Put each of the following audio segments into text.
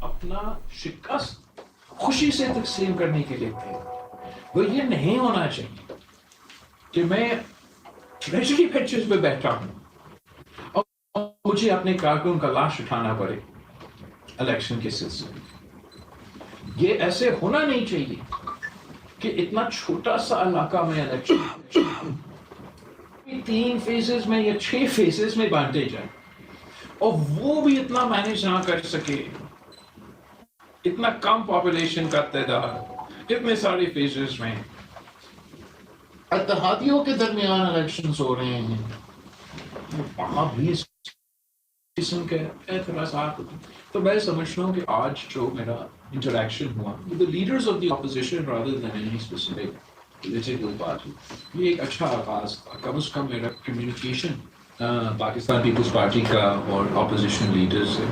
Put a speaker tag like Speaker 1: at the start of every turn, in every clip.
Speaker 1: اپنا شکست خوشی سے تقسیم کرنے کے لیے تھے۔ وہ یہ نہیں ہونا چاہیے کہ میں ٹریجری پچز پہ بیٹھا ہوں اور مجھے اپنے کارکن کا لاش اٹھانا پڑے الیکشن کے سلسلے میں۔ یہ ایسے ہونا نہیں چاہیے کہ اتنا چھوٹا سا علاقہ میں الیکشن 3 فیزز میں یا 6 فیزز میں بانٹے جائیں اور وہ بھی اتنا مینیج نہ کر سکے، اتنا کم پاپولیشن کا تعداد اتنے سارے فیزز میں، اتحادیوں کے درمیان الیکشنز ہو رہے ہیں، وہاں بھی اس قسم کے اعتراضات ہوتے ہیں۔ تو میں سمجھتا ہوں کہ آج جو میرا انٹریکشن ہوا with the leaders of the opposition rather than any specific political party، یہ ایک اچھا آغاز تھا۔ کم از کم میرا کمیونیکیشن پاکستان پیپلز پارٹی کا اور اپوزیشن لیڈر سے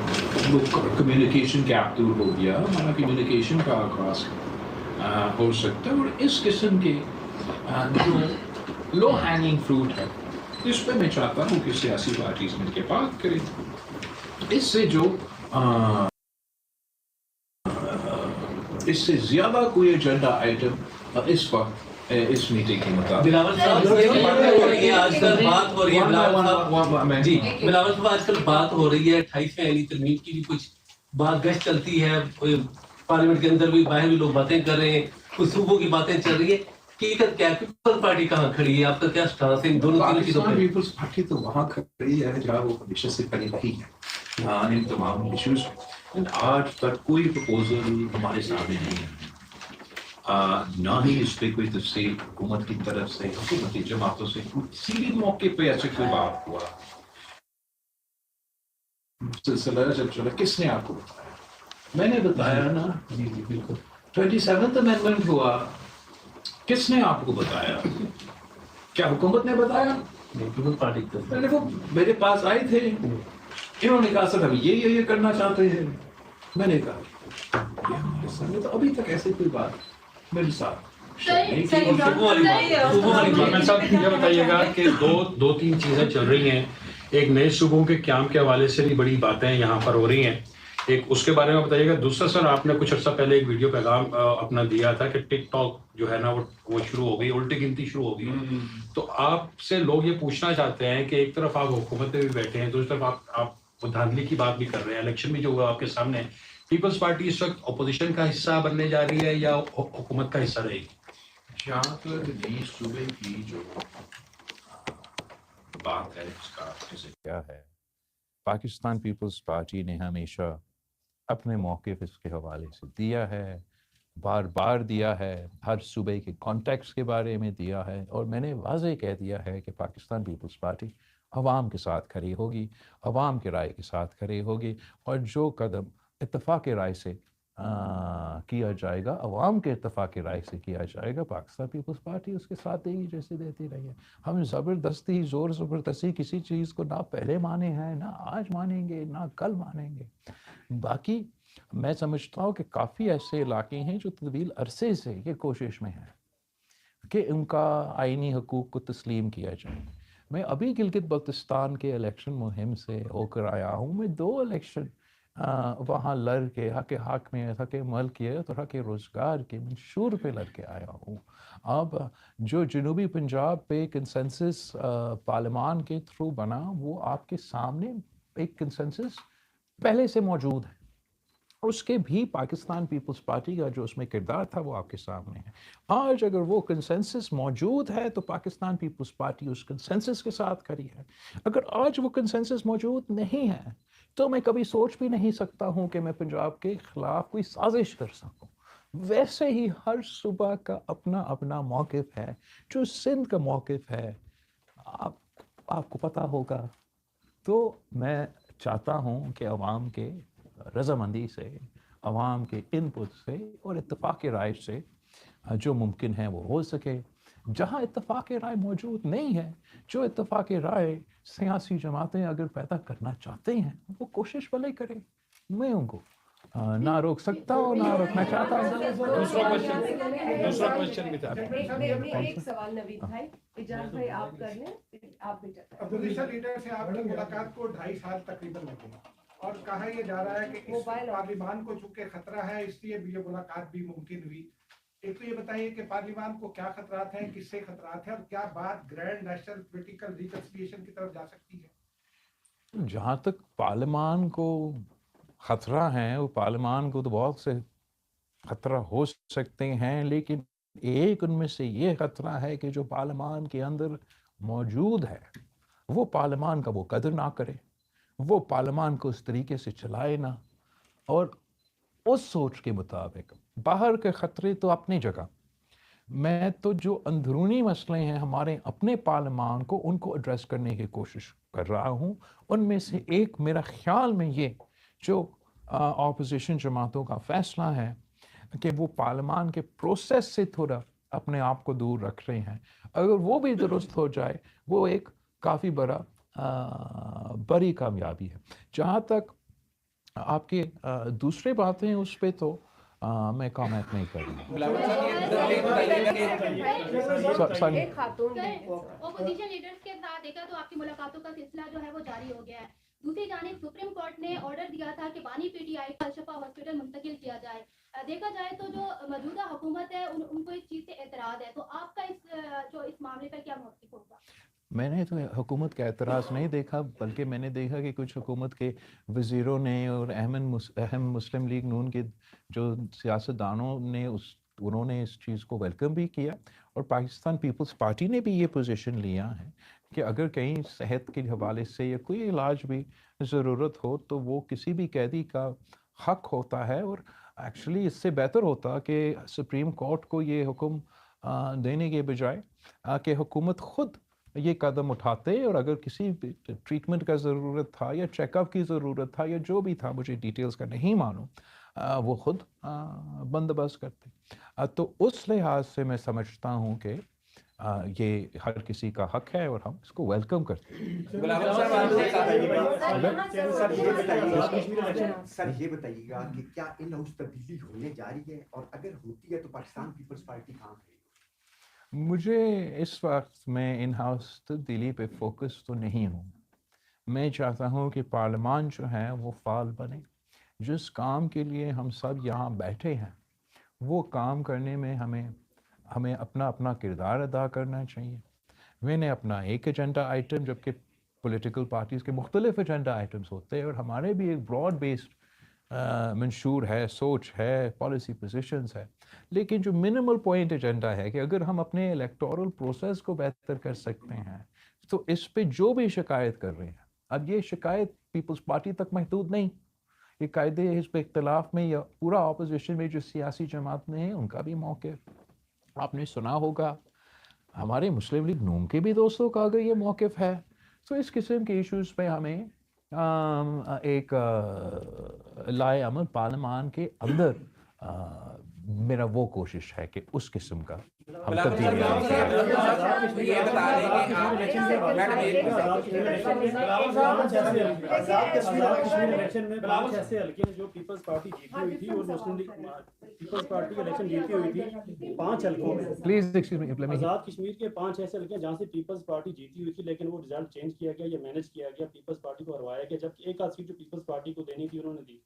Speaker 1: وہ کمیونیکیشن گیپ دور ہو گیا، ہمارا کمیونیکیشن کا آغاز ہو سکتا ہے، اور اس قسم کے جو لو ہینگنگ فروٹ ہے اس پہ میں چاہتا ہوں کہ سیاسی پارٹیز مل کے بات کریں۔ اس سے جو اس سے زیادہ کوئی ایجنڈا آئٹم اس وقت اس میٹنگ کے مطابق
Speaker 2: بلاول صاحب آج کل بات ہو رہی ہے، بلاول صاحب آج کل بات ہو رہی ہے 28ویں علی ترمیم کی بھی کچھ بات گشت چلتی ہے، پارلیمنٹ کے اندر بھی باہر بھی لوگ باتیں کر رہے ہیں، کچھ صوبوں کی باتیں چل رہی ہے، حقیقت کیا ہے؟ پیپلز پارٹی کہاں کھڑی ہے؟ آپ کا کیا سٹانس ہے ان دونوں تینوں چیزوں پہ؟
Speaker 1: پیپلز پارٹی تو وہاں کھڑی ہے جہاں وہ ہمیشہ سے کھڑی رہی ہے ان تمام ایشوز میں۔ آج تک کوئی پروپوزل ہمارے سامنے نہیں ہے، نہ ہی اس پہ کوئی تفصیل حکومت کی طرف سے، حکومتی جماعتوں سے کسی بھی موقع پہ ایسے کوئی بات ہوا سلسلہ جب چلا کس نے آپ کو بتایا؟ میں نے بتایا نا، بالکل 27th امینڈمنٹ ہوا، کس نے آپ کو بتایا؟ کیا حکومت نے بتایا؟
Speaker 2: پیپلز پارٹی
Speaker 1: میں نے وہ میرے پاس آئے تھے، انہوں نے کہا سر ہم یہ کرنا چاہتے ہیں، میں نے کہا یہ ہمارے سامنے تو ابھی تک ایسے کوئی بات میرے ساتھ۔
Speaker 3: صاحب یہ بتائیے گا کہ دو تین چیزیں چل رہی ہیں، ایک نئے صوبوں کے قیام کے حوالے سے بھی بڑی باتیں یہاں پر ہو رہی ہیں، ایک اس کے بارے میں بتائیے گا۔ دوسرا سر آپ نے کچھ عرصہ پہلے ایک ویڈیو پیغام اپنا دیا تھا کہ ٹک ٹاک جو ہے نا وہ شروع ہو گئی، الٹی گنتی شروع ہو گئی، تو آپ سے لوگ یہ پوچھنا چاہتے ہیں کہ ایک طرف آپ حکومت میں بھی بیٹھے ہیں، دوسری طرف آپ دھاندلی کی بات بھی کر رہے ہیں، الیکشن بھی جو ہوا آپ کے سامنے، پیپلز پارٹی اس وقت اپوزیشن کا حصہ بننے جا رہی ہے یا حکومت کا حصہ رہے گی؟
Speaker 1: جہاں تک نئی صوبے کی جو بات ہے اس کا
Speaker 4: کیا ہے، پاکستان پیپلز پارٹی نے ہمیشہ اپنے موقف اس کے حوالے سے دیا ہے، بار بار دیا ہے، ہر صوبے کے کانٹیکٹس کے بارے میں دیا ہے، اور میں نے واضح کہہ دیا ہے کہ پاکستان پیپلز پارٹی عوام کے ساتھ کھڑی ہوگی، عوام کے رائے کے ساتھ کھڑی ہوگی، اور جو قدم اتفاق رائے سے کیا جائے گا، عوام کے اتفاق رائے سے کیا جائے گا، پاکستان پیپلز پارٹی اس کے ساتھ دے گی جیسے دیتی رہی ہے۔ ہم زبردستی زور زبردستی کسی چیز کو نہ پہلے مانے ہیں، نہ آج مانیں گے، نہ کل مانیں گے۔ باقی میں سمجھتا ہوں کہ کافی ایسے علاقے ہیں جو طویل عرصے سے یہ کوشش میں ہیں کہ ان کا آئینی حقوق کو تسلیم کیا جائے۔ میں ابھی گلگت بلتستان کے الیکشن مہم سے ہو کر آیا ہوں، میں 2 الیکشن وہاں لڑ کے حق حاکمیت، حق ملکیت اور حق روزگار کے منشور پہ لڑ کے آیا ہوں۔ اب جو جنوبی پنجاب پہ کنسنسس پارلیمان کے تھرو بنا، وہ آپ کے سامنے ایک کنسنسس پہلے سے موجود ہے، اس کے بھی پاکستان پیپلز پارٹی کا جو اس میں کردار تھا وہ آپ کے سامنے ہے۔ آج اگر وہ کنسنسس موجود ہے تو پاکستان پیپلز پارٹی اس کنسنسس کے ساتھ کھڑی ہے۔ اگر آج وہ کنسنسس موجود نہیں ہے تو میں کبھی سوچ بھی نہیں سکتا ہوں کہ میں پنجاب کے خلاف کوئی سازش کر سکوں۔ ویسے ہی ہر صوبہ کا اپنا اپنا موقف ہے، جو سندھ کا موقف ہے آپ کو پتہ ہوگا۔ تو میں چاہتا ہوں کہ عوام کے رضامندی سے، عوام کے انپٹ سے اور اتفاق رائے سے جو ممکن ہے وہ ہو سکے۔ جہاں اتفاق رائے موجود نہیں ہے، جو اتفاق رائے سیاسی جماعتیں اگر پیدا کرنا چاہتے ہیں وہ کوشش بھلے کریں، میں ان کو نہ روک سکتا ہوں نہ روکنا چاہتا ہوں۔
Speaker 3: دوسرا کوشچن بھی تھا۔
Speaker 5: ایک سوال نوید بھائی، اجازت ہے آپ کر لیں، آپ بھی
Speaker 6: اپوزیشن لیڈر سے آپ کی ملاقات کو 2.5 سال تقریباً لگے، اور کہا یہ جا رہا ہے کہ اس پارلیمان کو چونکہ خطرہ ہے اس لیے یہ ملاقات بھی ممکن ہوئی. ایک تو یہ بتائیے کہ پارلیمان کو کیا خطرات ہیں, کس سے خطرات ہیں, اور کیا بات گرینڈ نیشنل پولیٹیکل ریکنسیلیشن کی طرف جا سکتی ہے؟
Speaker 4: جہاں تک پارلیمان کو خطرہ ہیں, وہ پارلیمان کو تو بہت سے خطرہ ہو سکتے ہیں, لیکن ایک ان میں سے یہ خطرہ ہے کہ جو پارلیمان کے اندر موجود ہے وہ پارلیمان کا وہ قدر نہ کرے, وہ پارلیمان کو اس طریقے سے چلائے نہ, اور اس سوچ کے مطابق باہر کے خطرے تو اپنی جگہ. میں تو جو اندرونی مسئلے ہیں ہمارے اپنے پارلیمان کو, ان کو ایڈریس کرنے کی کوشش کر رہا ہوں. ان میں سے ایک میرا خیال میں یہ جو اپوزیشن جماعتوں کا فیصلہ ہے کہ وہ پارلیمان کے پروسیس سے تھوڑا اپنے آپ کو دور رکھ رہے ہیں, اگر وہ بھی درست ہو جائے وہ ایک کافی بڑی کامیابی ہے. جہاں تک آپ کے دوسرے باتیں اس پہ تو میں کامنٹ نہیں کروں.
Speaker 5: ایک خاتون
Speaker 7: اپوزیشن لیڈرز کے ساتھ دیکھا تو آپ کی ملاقاتوں کا سلسلہ جو ہے وہ جاری ہو گیا ہے. دوسری جانب سپریم کورٹ نے آرڈر دیا تھا کہ بانی پی ٹی آئی کا الشفا ہاسپٹل منتقل کیا جائے. دیکھا جائے تو جو موجودہ حکومت ہے ان کو اس چیز سے اعتراض ہے, تو آپ کا اس معاملے پر کیا موقف ہوگا؟
Speaker 4: میں نے تو حکومت کا اعتراض نہیں دیکھا, بلکہ میں نے دیکھا کہ کچھ حکومت کے وزیروں نے اور اہم مسلم لیگ نون کے جو سیاستدانوں نے انہوں نے اس چیز کو ویلکم بھی کیا, اور پاکستان پیپلز پارٹی نے بھی یہ پوزیشن لیا ہے کہ اگر کہیں صحت کے حوالے سے یا کوئی علاج بھی ضرورت ہو تو وہ کسی بھی قیدی کا حق ہوتا ہے. اور ایکچولی اس سے بہتر ہوتا کہ سپریم کورٹ کو یہ حکم دینے کے بجائے کہ حکومت خود یہ قدم اٹھاتے, اور اگر کسی بھی ٹریٹمنٹ کا ضرورت تھا یا چیک اپ کی ضرورت تھا یا جو بھی تھا, مجھے ڈیٹیلز کا نہیں معلوم, وہ خود بندوبست کرتے. تو اس لحاظ سے میں سمجھتا ہوں کہ یہ ہر کسی کا حق ہے اور ہم اس کو ویلکم کرتے ہیں.
Speaker 8: سر یہ بتائیے گا کہ کیا ان ہاؤس تبدیلی ہونے جا رہی ہے, اور اگر ہوتی ہے تو پاکستان پیپلز پارٹی کہاں ہے؟
Speaker 4: مجھے اس وقت میں ان ہاؤس تبدیلی پہ فوکس تو نہیں ہوں. میں چاہتا ہوں کہ پارلیمان جو ہے وہ فعال بنے. جس کام کے لیے ہم سب یہاں بیٹھے ہیں وہ کام کرنے میں ہمیں اپنا کردار ادا کرنا چاہیے. میں نے اپنا ایک ایجنڈا آئٹم, جبکہ پولیٹیکل پارٹیز کے مختلف ایجنڈا آئٹمز ہوتے ہیں, اور ہمارے بھی ایک براڈ بیسڈ منشور ہے, سوچ ہے, پالیسی پوزیشنز ہے. لیکن جو منیمل پوائنٹ ایجنڈا ہے کہ اگر ہم اپنے الیکٹورل پروسیس کو بہتر کر سکتے ہیں تو اس پہ جو بھی شکایت کر رہے ہیں, اب یہ شکایت پیپلز پارٹی تک محدود نہیں, یہ قاعدے حزب اختلاف میں یا پورا اپوزیشن میں جو سیاسی جماعت میں ہیں ان کا بھی موقف آپ نے سنا ہوگا. ہمارے مسلم لیگ نون کے بھی دوستوں کا اگر یہ موقف ہے, تو اس قسم کے ایشوز پہ ہمیں ایک لائے عمل پارلیمان کے اندر میرا وہ کوشش ہے کہ اس قسم کا ہم تبدیلی
Speaker 9: جو پیپلز پارٹی جیتی ہوئی تھی اور مسلم لیگ پیپلز پارٹی الیکشن جیتی ہوئی تھی 5 حلقوں میں,
Speaker 4: please excuse me,
Speaker 9: Azad Kashmir کے 5 ایسے حلقے جہاں سے پیپلز پارٹی جیتی ہوئی تھی, لیکن وہ رزلٹ چینج کیا گیا یا مینج کیا گیا, پیپلز پارٹی کو ہروایا گیا, جبکہ ایک آدھ سیٹ جو پیپلز پارٹی کو دینی تھی انہوں نے دی.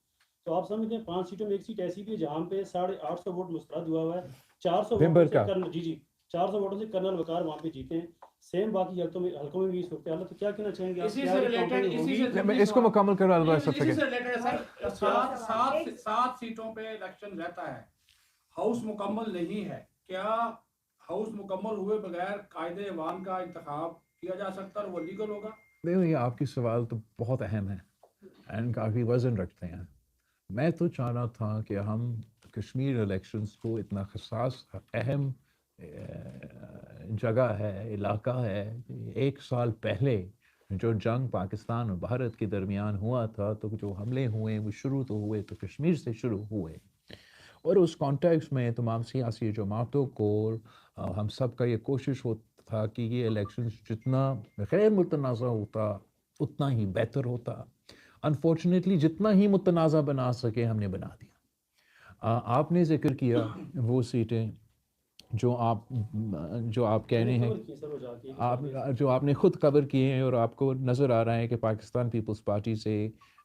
Speaker 9: تو آپ سمجھتے ہیں 5 سیٹوں میں ایک سیٹ ایسی بھی ہے جہاں پہ 850 ووٹ مسترد ہوا ہوا ہے, 400 ووٹوں سے 400 ووٹوں سے کرنل وقار وہاں پہ جیتے ہیں. سیم باقی حلقوں میں بھی صورت حال ہے. تو کیا کہنا چاہیں گے آپ؟
Speaker 4: میں اس کو مکمل کروا دوں.
Speaker 10: اسی سے ریلیٹڈ سر 7 سیٹوں پہ الیکشن رہتا ہے, ہاؤس مکمل نہیں ہے, کیا ہاؤس مکمل ہوئے بغیر قائد ایوان کا انتخاب کیا جا سکتا اور وہ لیگل ہوگا؟
Speaker 4: دیکھو, یہ آپ کی سوال تو بہت اہم ہے اینڈ کافی وزن رکھتے ہیں. میں تو چاہ رہا تھا کہ ہم کشمیر الیکشنز کو اتنا حساس اہم جگہ ہے, علاقہ ہے, 1 سال پہلے جو جنگ پاکستان اور بھارت کے درمیان ہوا تھا, تو جو حملے ہوئے وہ شروع تو ہوئے تو کشمیر سے شروع ہوئے, اور اس کانٹیکس میں تمام سیاسی جماعتوں کو ہم سب کا یہ کوشش ہوتا تھا کہ یہ الیکشن جتنا غیر متنازع ہوتا اتنا ہی بہتر ہوتا. انفارچونیٹلی جتنا ہی متنازع بنا سکے ہم نے بنا دیا. آپ نے ذکر کیا وہ سیٹیں جو آپ کہہ رہے ہیں, جو آپ نے خود کور کیے ہیں, اور آپ کو نظر آ رہا ہے کہ پاکستان پیپلز پارٹی سے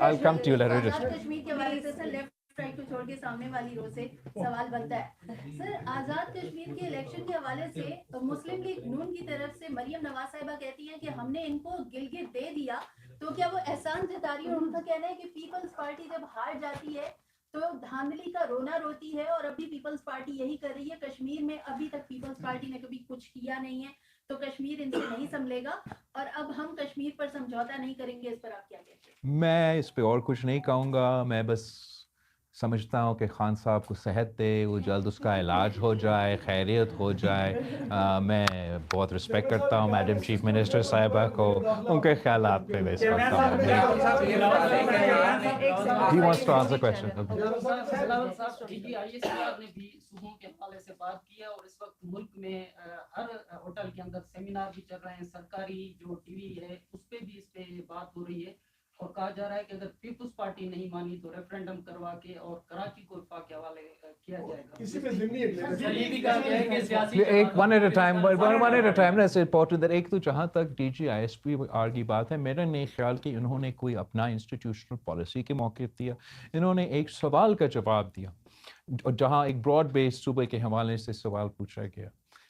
Speaker 4: I'll come to you later.
Speaker 7: Strike کو چھوڑ کے سامنے والی رو سے سوال بنتا ہے. سر, آزاد کشمیر کے الیکشن کے حوالے سے مسلم لیگ نون کی طرف سے مریم نواز صاحبہ کہتی ہیں کہ ہم نے ان کو گلگت دے دیا, تو کیا وہ احسان جتا رہی ہے؟ ان کا کہنا ہے کہ پیپلز پارٹی جب ہار جاتی ہے تو دھاندلی کا رونا روتی ہے, اور ابھی پیپلز پارٹی یہی کر رہی ہے. کشمیر میں ابھی تک پیپلز پارٹی نے کبھی کچھ کیا نہیں ہے, تو کشمیر ان سے نہیں سنبھلے گا, اور اب ہم کشمیر پر سمجھوتا نہیں کریں گے. اس پر آپ کیا کہتے ہیں؟
Speaker 4: میں اس پہ اور کچھ نہیں کہوں گا. میں بس سمجھتا ہوں کہ خان صاحب کو صحت دے, وہ جلد اس کا علاج ہو جائے, خیریت ہو جائے. میں بہت رسپیکٹ کرتا ہوں میڈم چیف منسٹر صاحبہ کو, ان کے خیالات پہ میں اس وقت He wants to answer question.
Speaker 11: نے بھی صوبوں کے حوالے سے بات کیا, اور اس وقت ملک میں ہر ہوٹل کے اندر سیمینار بھی چل رہے ہیں, سرکاری جو ٹی وی ہے اس پہ بھی اس پہ بات ہو رہی ہے, اور کہا جا رہا ہے کہ اگر پیپلز پارٹی نہیں مانی تو ریفرینڈم کروا کے اور کراچی کو وفاق کے حوالے کیا جائے گا.
Speaker 4: One at a time. That's important. ایک تو جہاں تک D G I S P R کی بات ہے, میرا نہیں خیال کہ انہوں نے کوئی اپنا انسٹیٹیوشنل پالیسی کے موقف دیا. انہوں نے ایک سوال کا جواب دیا, جہاں ایک براڈ بیس صوبے کے حوالے سے سوال پوچھا گیا.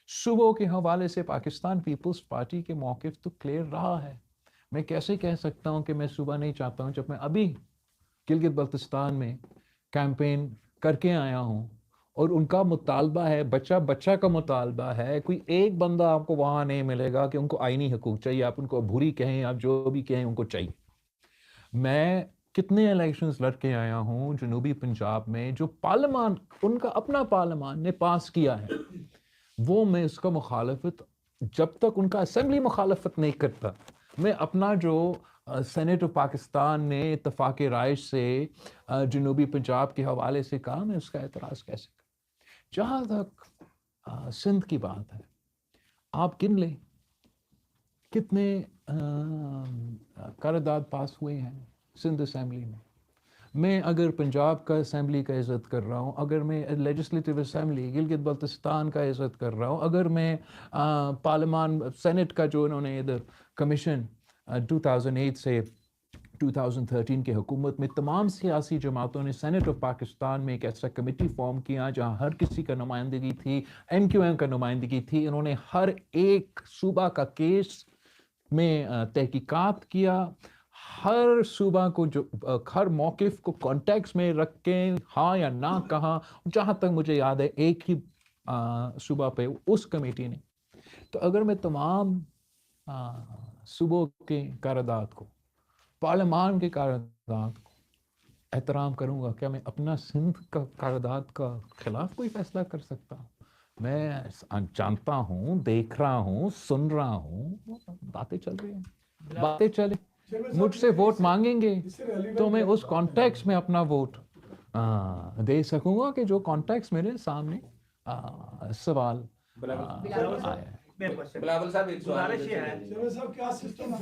Speaker 4: صوبوں کے حوالے سے پاکستان پیپلز پارٹی کے موقف تو کلیئر رہا ہے. میں کیسے کہہ سکتا ہوں کہ میں صوبہ نہیں چاہتا ہوں, جب میں ابھی گلگت بلتستان میں کیمپین کر کے آیا ہوں, اور ان کا مطالبہ ہے, بچہ کا مطالبہ ہے, کوئی ایک بندہ آپ کو وہاں نہیں ملے گا کہ ان کو آئینی حقوق چاہیے, آپ ان کو بھوری کہیں, آپ جو بھی کہیں, ان کو چاہیے. میں کتنے الیکشنز لڑ کے آیا ہوں جنوبی پنجاب میں, جو پارلیمان ان کا اپنا پارلیمان نے پاس کیا ہے, وہ میں اس کا مخالفت, جب تک ان کا اسمبلی مخالفت نہیں کرتا, میں اپنا جو سینٹ آف پاکستان نے اتفاق رائے سے جنوبی پنجاب کے حوالے سے کہا, میں اس کا اعتراض کیسے کروں. جہاں تک سندھ کی بات ہے, آپ گن لیں کتنے قرارداد پاس ہوئے ہیں سندھ اسمبلی میں. میں اگر پنجاب کا اسمبلی کا عزت کر رہا ہوں, اگر میں لیجسلیٹو اسمبلی گلگت بلتستان کا عزت کر رہا ہوں, اگر میں پارلیمان سینٹ کا جو انہوں نے ادھر کمیشن 2008 سے 2013 کے حکومت میں تمام سیاسی جماعتوں نے سینٹ آف پاکستان میں ایک ایسا کمیٹی فارم کیا جہاں ہر کسی کا نمائندگی تھی, این کیو ایم کا نمائندگی تھی. انہوں نے ہر ایک صوبہ کا کیس میں تحقیقات کیا, ہر صوبہ کو جو ہر موقف کو کانٹیکس میں رکھ کے ہاں یا نہ کہا. جہاں تک مجھے یاد ہے ایک ہی صوبہ پہ اس کمیٹی نے. تو اگر میں تمام صوبوں کے قرارداد کو, پارلیمان کے قرارداد کو احترام کروں گا, کیا میں اپنا سندھ کا قرارداد کا خلاف کوئی فیصلہ کر سکتا ہوں؟ میں جانتا ہوں, دیکھ رہا ہوں, سن رہا ہوں, باتیں چل رہی ہیں, باتیں چلیں. مجھ سے ووٹ مانگیں گے تو میں اس کانٹیکس میں اپنا ووٹ دے سکوں گا کہ جو کانٹیکس میرے سامنے سوال آیا ہے.
Speaker 12: بلاول صاحب ایک سوال ہے
Speaker 6: صاحب کیا سسٹم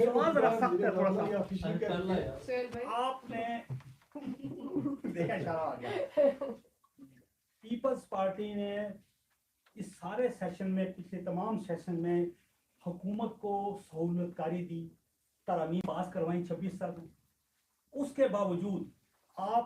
Speaker 9: آپ نے پیپلز پارٹی نے اس سارے سیشن میں, پچھلے تمام سیشن میں حکومت کو سہولت کاری دی, ترامیم پاس کروائیں 26 سال میں. اس کے باوجود آپ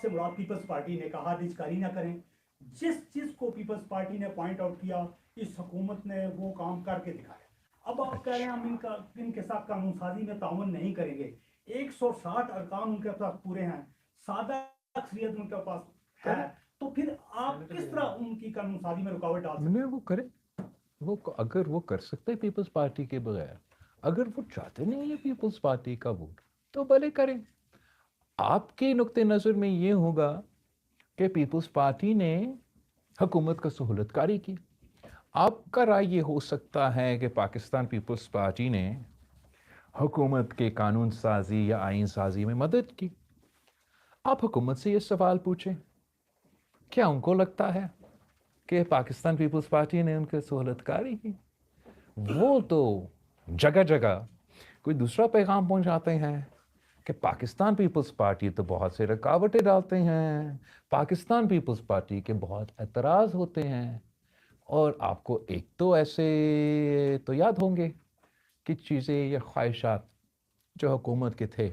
Speaker 9: سے مراد پیپلز پارٹی نے کہا دیجکاری نہ کریں. جس چیز کو پیپلز پارٹی نے پوائنٹ آؤٹ کیا, اس حکومت نے وہ کام کر کے دکھایا. اب آپ کہہ رہے ہیں ہم ان کے ساتھ قانون سازی میں تعاون نہیں کریں گے. 160 ارکان ان کے پاس پورے ہیں, سادہ اکثریت ان کے پاس ہے, تو پھر آپ کس طرح ان کی قانون سازی میں رکاوٹ ڈال سکتے ہیں؟
Speaker 4: وہ کریں, وہ اگر وہ کر سکتے پیپلز پارٹی کے بغیر, اگر وہ چاہتے نہیں ہیں پیپلز پارٹی کا ووٹ, تو بھلے کریں. آپ کے نقطۂ نظر میں یہ ہوگا کہ پیپلز پارٹی نے حکومت کا سہولت کاری کی. آپ کا رائے یہ ہو سکتا ہے کہ پاکستان پیپلز پارٹی نے حکومت کے قانون سازی یا آئین سازی میں مدد کی. آپ حکومت سے یہ سوال پوچھیں, کیا ان کو لگتا ہے کہ پاکستان پیپلز پارٹی نے ان کی سہولت کاری کی؟ وہ تو جگہ جگہ کوئی دوسرا پیغام پہنچاتے ہیں کہ پاکستان پیپلز پارٹی تو بہت سے رکاوٹیں ڈالتے ہیں, پاکستان پیپلز پارٹی کے بہت اعتراض ہوتے ہیں. اور آپ کو ایک تو ایسے تو یاد ہوں گے کہ چیزیں یا خواہشات جو حکومت کے تھے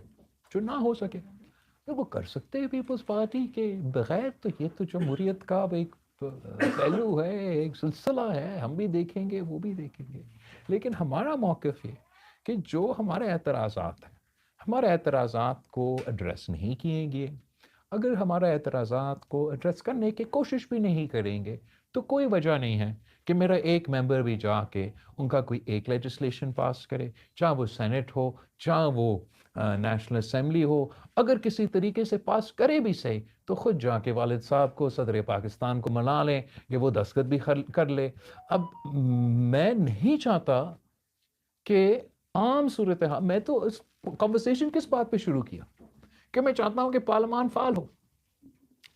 Speaker 4: جو نہ ہو سکے. تو وہ کر سکتے ہیں پیپلز پارٹی کے بغیر. تو یہ تو جمہوریت کا ایک پہلو ہے, ایک سلسلہ ہے, ہم بھی دیکھیں گے وہ بھی دیکھیں گے. لیکن ہمارا موقف یہ کہ جو ہمارے اعتراضات ہیں, ہمارے اعتراضات کو ایڈریس نہیں کیے گئے. اگر ہمارے اعتراضات کو ایڈریس کرنے کی کوشش بھی نہیں کریں گے تو کوئی وجہ نہیں ہے کہ میرا ایک ممبر بھی جا کے ان کا کوئی ایک لیجسلیشن پاس کرے, چاہے وہ سینٹ ہو, چاہے وہ نیشنل اسمبلی ہو. اگر کسی طریقے سے پاس کرے بھی صحیح تو خود جا کے والد صاحب کو, صدر پاکستان کو منا لیں یا وہ دستخط بھی کر لے. اب میں نہیں چاہتا کہ عام صورتحال, میں تو اس کنورسیشن کس بات پہ شروع کیا کہ میں چاہتا ہوں کہ پارلیمان فعال ہو.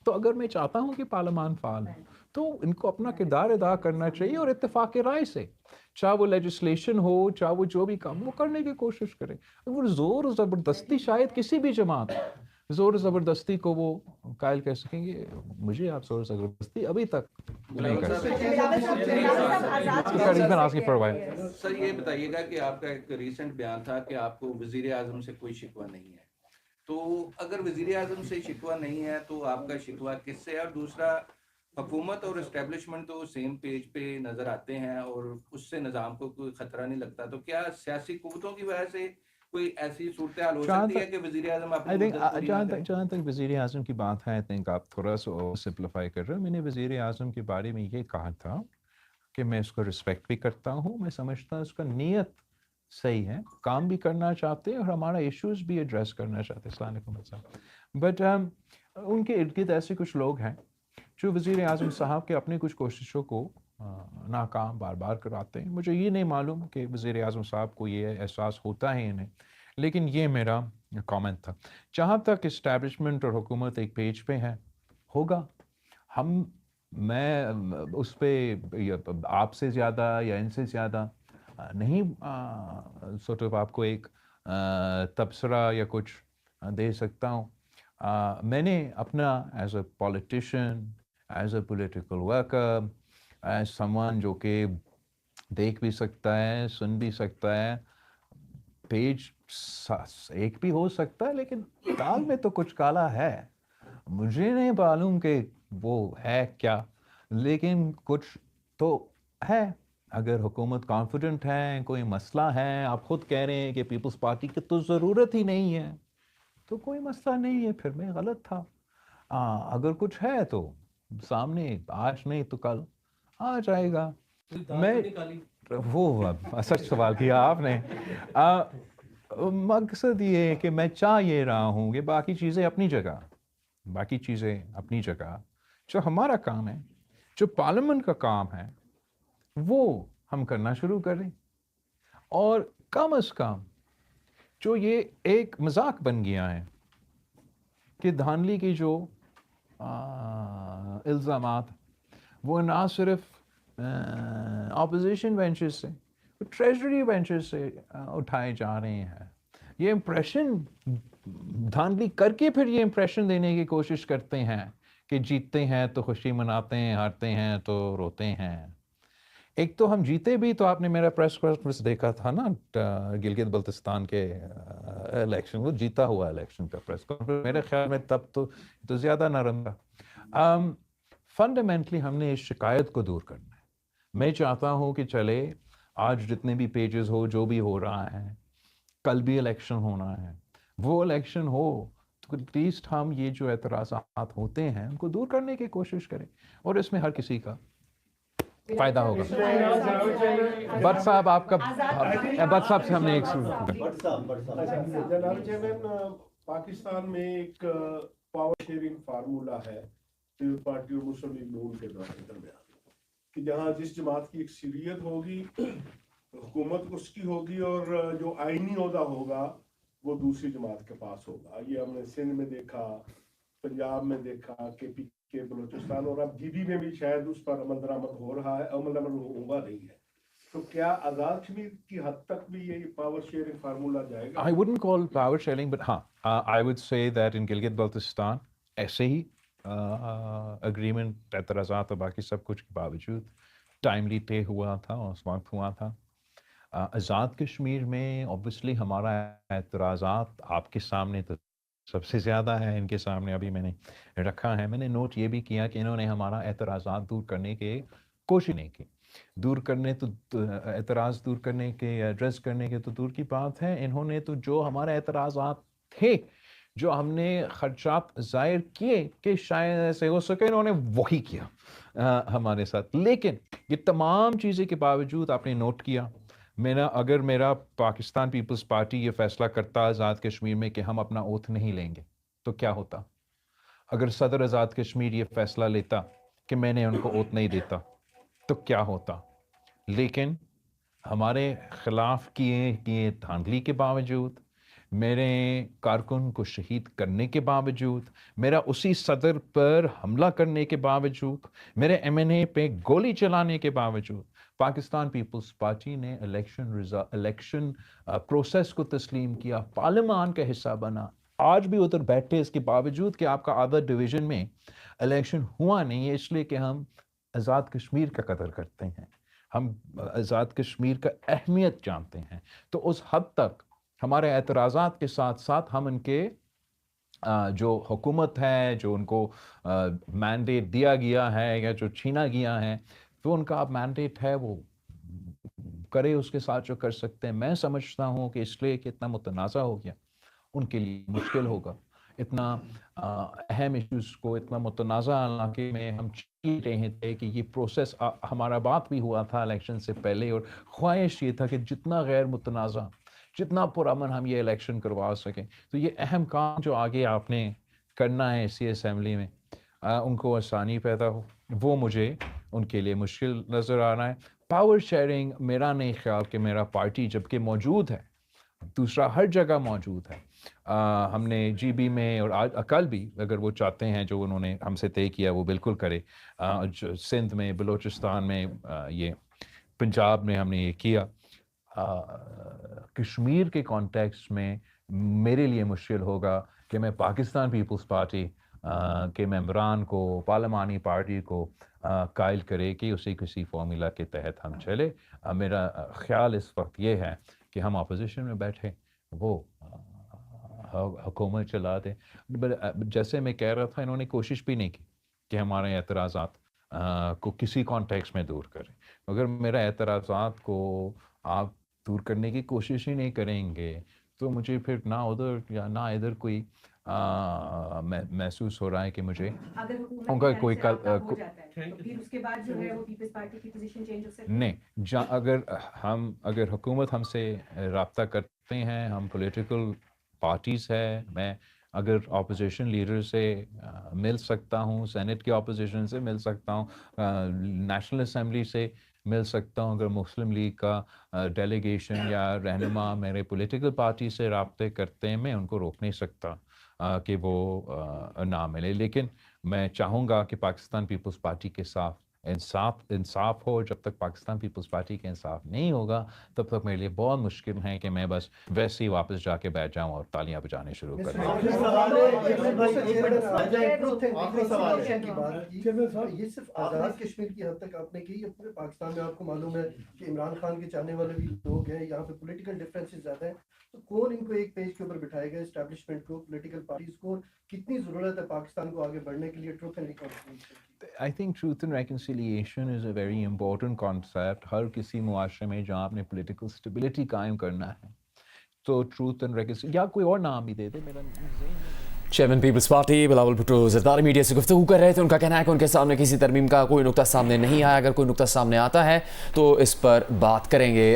Speaker 4: تو اگر میں چاہتا ہوں کہ پارلیمان فعال ہو تو ان کو اپنا کردار ادا کرنا چاہیے اور اتفاق رائے سے, چاہے وہ لیجسلیشن ہو, چاہے وہ جو بھی کام, وہ کرنے کی کوشش کرے. وہ زور و زبردستی شاید کسی بھی جماعت زور و زبردستی کو وہ قائل کر سکیں گے. مجھے آپ زور و زبردستی ابھی تک نہیں کر سکتے.
Speaker 12: سر یہ بتائیے گا کہ آپ کا ایک ریسنٹ بیان تھا کہ آپ کو وزیر اعظم سے کوئی شکوہ نہیں ہے, تو اگر وزیر اعظم سے شکوہ نہیں ہے تو آپ کا شکوہ کس سے ہے؟ اور دوسرا, حکومت اور اسٹیبلشمنٹ تو سیم پیج پہ نظر آتے ہیں اور اس سے نظام کو کوئی خطرہ نہیں لگتا, تو کیا سیاسی قوتوں کی وجہ سے کوئی ایسی صورتحال ہو سکتی ہے کہ وزیر اعظم
Speaker 4: جہاں تک وزیر اعظم کی بات ہے, آپ تھوڑا سا سمپلیفائی کر رہے ہیں. میں نے وزیر اعظم کے بارے میں یہ کہا تھا کہ میں اس کو رسپیکٹ بھی کرتا ہوں, میں سمجھتا ہوں اس کا نیت صحیح ہے, کام بھی کرنا چاہتے ہیں اور ہمارا ایشوز بھی ایڈریس کرنا چاہتے ہیں. السلام علیکم صاحب. بٹ ان کے ارد گرد ایسے کچھ لوگ ہیں جو وزیر اعظم صاحب کے اپنی کچھ کوششوں کو ناکام بار بار کراتے ہیں. مجھے یہ نہیں معلوم کہ وزیر اعظم صاحب کو یہ احساس ہوتا ہے یا نہیں, لیکن یہ میرا کامنٹ تھا. جہاں تک اسٹیبلشمنٹ اور حکومت ایک پیج پہ ہے, ہوگا, میں اس پہ آپ سے زیادہ یا ان سے زیادہ نہیں سورٹ آف آپ کو ایک تبصرہ یا کچھ دے سکتا ہوں. میں نے اپنا as a politician, as a political worker, as Samoon جو کہ دیکھ بھی سکتا ہے, سن بھی سکتا ہے, پیج ایک بھی ہو سکتا ہے لیکن دال میں تو کچھ کالا ہے. مجھے نہیں معلوم کہ وہ ہے کیا, لیکن کچھ تو ہے. اگر حکومت کانفیڈنٹ ہے, کوئی مسئلہ ہے, آپ خود کہہ رہے ہیں کہ پیپلز پارٹی کی تو ضرورت ہی نہیں ہے, تو کوئی مسئلہ نہیں ہے, پھر میں غلط تھا. اگر کچھ ہے تو سامنے آج نہیں تو کل آ جائے گا. میں وہ سچ سوال کیا آپ نے. مقصد یہ ہے کہ میں چاہ یہ رہا ہوں کہ باقی چیزیں اپنی جگہ, جو ہمارا کام ہے, جو پارلیمنٹ کا کام ہے, وہ ہم کرنا شروع کریں. اور کم از کم جو یہ ایک مذاق بن گیا ہے کہ دھاندلی کی جو الزامات وہ نہ صرف اپوزیشن بینچز سے, ٹریجری بینچز سے اٹھائے جا رہے ہیں. یہ امپریشن دھاندلی کر کے پھر یہ امپریشن دینے کی کوشش کرتے ہیں کہ جیتتے ہیں تو خوشی مناتے ہیں, ہارتے ہیں تو روتے ہیں. ایک تو ہم جیتے بھی, تو آپ نے میرا پریس کانفرنس دیکھا تھا نا گلگت بلتستان کے الیکشن, وہ جیتا ہوا الیکشن کا پریس کانفرنس, میرے خیال میں تب تو زیادہ نرم تھا. فنڈامنٹلی ہم نے اس شکایت کو دور کرنا ہے. میں چاہتا ہوں کہ چلے آج جتنے بھی پیجز ہو, جو بھی ہو رہا ہے, کل بھی الیکشن ہونا ہے, وہ الیکشن ہو تو ایٹ لیسٹ ہم یہ جو اعتراضات ہوتے ہیں ان کو دور کرنے کی کوشش کریں, اور اس میں ہر کسی کا فائدہ ہوگا. بٹ صاحب آپ کا بٹ صاحب سے ہم نے ایک
Speaker 13: پاکستان میں ایک پاور شیئرنگ فارمولا ہے پیپلز پارٹی اور مسلم لیگ نون کے درمیان, کہ جہاں جس جماعت کی اکثریت ہوگی حکومت اس کی ہوگی, اور جو آئینی عہدہ ہوگا وہ دوسری جماعت کے پاس ہوگا. یہ ہم نے سندھ میں دیکھا, پنجاب میں دیکھا, کے پی کے بلوچستان, اور اب جی میں بھی شاید اس پر عمل درآمد ہو رہا ہے, عمل ہوا نہیں ہے. تو کیا آزاد کشمیر کی حد تک بھی یہ پاور شیئرنگ فارمولا جائے گا؟
Speaker 4: I wouldn't call power sharing, but I would say that in Gilgit Baltistan ایسے ہی اگریمنٹ اعتراضات اور باقی سب کچھ کے باوجود ٹائملی طے ہوا تھا اور اس وقت ہوا تھا. آزاد کشمیر میں اوبویسلی ہمارا اعتراضات آپ کے سامنے تو سب سے زیادہ ہے ان کے سامنے ابھی میں نے رکھا ہے. میں نے نوٹ یہ بھی کیا کہ انہوں نے ہمارا اعتراضات دور کرنے کے کوشش نہیں کی. دور کرنے تو اعتراض دور کرنے کے ایڈریس کرنے کے تو دور کی بات ہے. انہوں نے تو جو ہمارے اعتراضات تھے, جو ہم نے خدشات ظاہر کیے کہ شاید ایسے ہو سکے, انہوں نے وہی کیا ہمارے ساتھ. لیکن یہ تمام چیزیں کے باوجود آپ نے نوٹ کیا, اگر میرا پاکستان پیپلز پارٹی یہ فیصلہ کرتا آزاد کشمیر میں کہ ہم اپنا اوتھ نہیں لیں گے تو کیا ہوتا؟ اگر صدر آزاد کشمیر یہ فیصلہ لیتا کہ میں نے ان کو اوتھ نہیں دیتا تو کیا ہوتا؟ لیکن ہمارے خلاف کیے دھاندلی کے باوجود, میرے کارکن کو شہید کرنے کے باوجود, میرا اسی صدر پر حملہ کرنے کے باوجود, میرے MNA پہ گولی چلانے کے باوجود, پاکستان پیپلز پارٹی نے الیکشن پروسیس کو تسلیم کیا, پارلیمان کا حصہ بنا. آج بھی ادھر بیٹھے اس کے باوجود کہ آپ کا آدھا ڈویژن میں الیکشن ہوا نہیں ہے, اس لیے کہ ہم آزاد کشمیر کا قدر کرتے ہیں, ہم آزاد کشمیر کا اہمیت جانتے ہیں. تو اس حد تک ہمارے اعتراضات کے ساتھ ساتھ ہم ان کے جو حکومت ہے, جو ان کو مینڈیٹ دیا گیا ہے یا جو چھینا گیا ہے, تو ان کا اب مینڈیٹ ہے وہ کرے اس کے ساتھ جو کر سکتے ہیں. میں سمجھتا ہوں کہ اس لیے کہ اتنا متنازع ہو گیا, ان کے لیے مشکل ہوگا. اتنا اہم ایشوز کو اتنا متنازع علاقے میں ہم چل رہے تھے کہ یہ پروسیس ہمارا بات بھی ہوا تھا الیکشن سے پہلے, اور خواہش یہ تھا کہ جتنا غیر متنازع, جتنا پرامن ہم یہ الیکشن کروا سکیں. تو یہ اہم کام جو آگے آپ نے کرنا ہے اسی اسمبلی میں, ان کو آسانی پیدا ہو, وہ مجھے ان کے لیے مشکل نظر آ رہا ہے. پاور شیئرنگ میرا نہیں خیال کہ میرا پارٹی جبکہ موجود ہے, دوسرا ہر جگہ موجود ہے. ہم نے GB میں اور آج کل بھی اگر وہ چاہتے ہیں جو انہوں نے ہم سے طے کیا وہ بالکل کرے. سندھ میں, بلوچستان میں, یہ پنجاب میں ہم نے یہ کیا. کشمیر کے کانٹیکسٹ میں میرے لیے مشکل ہوگا کہ میں پاکستان پیپلز پارٹی کے ممبران کو, پارلیمانی پارٹی کو قائل کرے کہ اسی کسی فارمولا کے تحت ہم چلے. میرا خیال اس وقت یہ ہے کہ ہم اپوزیشن میں بیٹھے, وہ حکومت چلا دیں. جیسے میں کہہ رہا تھا, انہوں نے کوشش بھی نہیں کی کہ ہمارے اعتراضات کو کسی کانٹیکسٹ میں دور کریں. اگر میرا اعتراضات کو آپ دور کرنے کی کوشش ہی نہیں کریں گے تو مجھے پھر نہ ادھر یا نہ ادھر کوئی محسوس ہو رہا ہے کہ مجھے ان کا کوئی نہیں. اگر حکومت ہم سے رابطہ کرتے ہیں, ہم پولیٹیکل پارٹیز ہے, میں اگر اپوزیشن لیڈر سے مل سکتا ہوں, سینٹ کے اپوزیشن سے مل سکتا ہوں, نیشنل اسمبلی سے مل سکتا ہوں, اگر مسلم لیگ کا ڈیلیگیشن یا رہنما میرے پولیٹیکل پارٹی سے رابطے کرتے ہیں, میں ان کو روک نہیں سکتا کہ وہ نہ ملے. لیکن میں چاہوں گا کہ پاکستان پیپلز پارٹی کے ساتھ انصاف ہو. جب تک پاکستان پیپلز پارٹی کا انصاف نہیں ہوگا تب تک میرے لیے بہت مشکل ہے کہ میں بس ویسے ہی واپس جا کے بیٹھ جاؤں اور تالیاں بجانے شروع کر دوں.
Speaker 14: یہ صرف آزاد کشمیر کی حد تک آپ نے کی, پورے پاکستان میں آپ کو معلوم ہے کہ عمران خان کے چاہنے والے بھی لوگ ہیں, یہاں پہ پولیٹیکل ڈفرینسز زیادہ ہیں. تو کون ان کو ایک پیج کے اوپر بٹھائے گا, اسٹیبلشمنٹ کو, پولیٹیکل پارٹیز کو, کتنی ضرورت ہے پاکستان کو آگے بڑھنے کے لیے truth and reconciliation?
Speaker 4: I think truth and reconciliation is a very important concept. ہر کسی معاشرے میں جہاں آپ نے پولیٹیکل اسٹیبلٹی قائم کرنا ہے تو ٹروتھ اینڈ ریکنسیلیشن, یا کوئی اور نام بھی دے دے. میرا
Speaker 15: chairman Peoples Party Bilawal Bhutto Zardari media سے گفتگو کر رہے تھے. ان کا کہنا ہے کہ ان کے سامنے کسی ترمیم کا کوئی نقطہ سامنے نہیں آیا, اگر کوئی نقطہ سامنے آتا ہے تو اس پر بات کریں گے.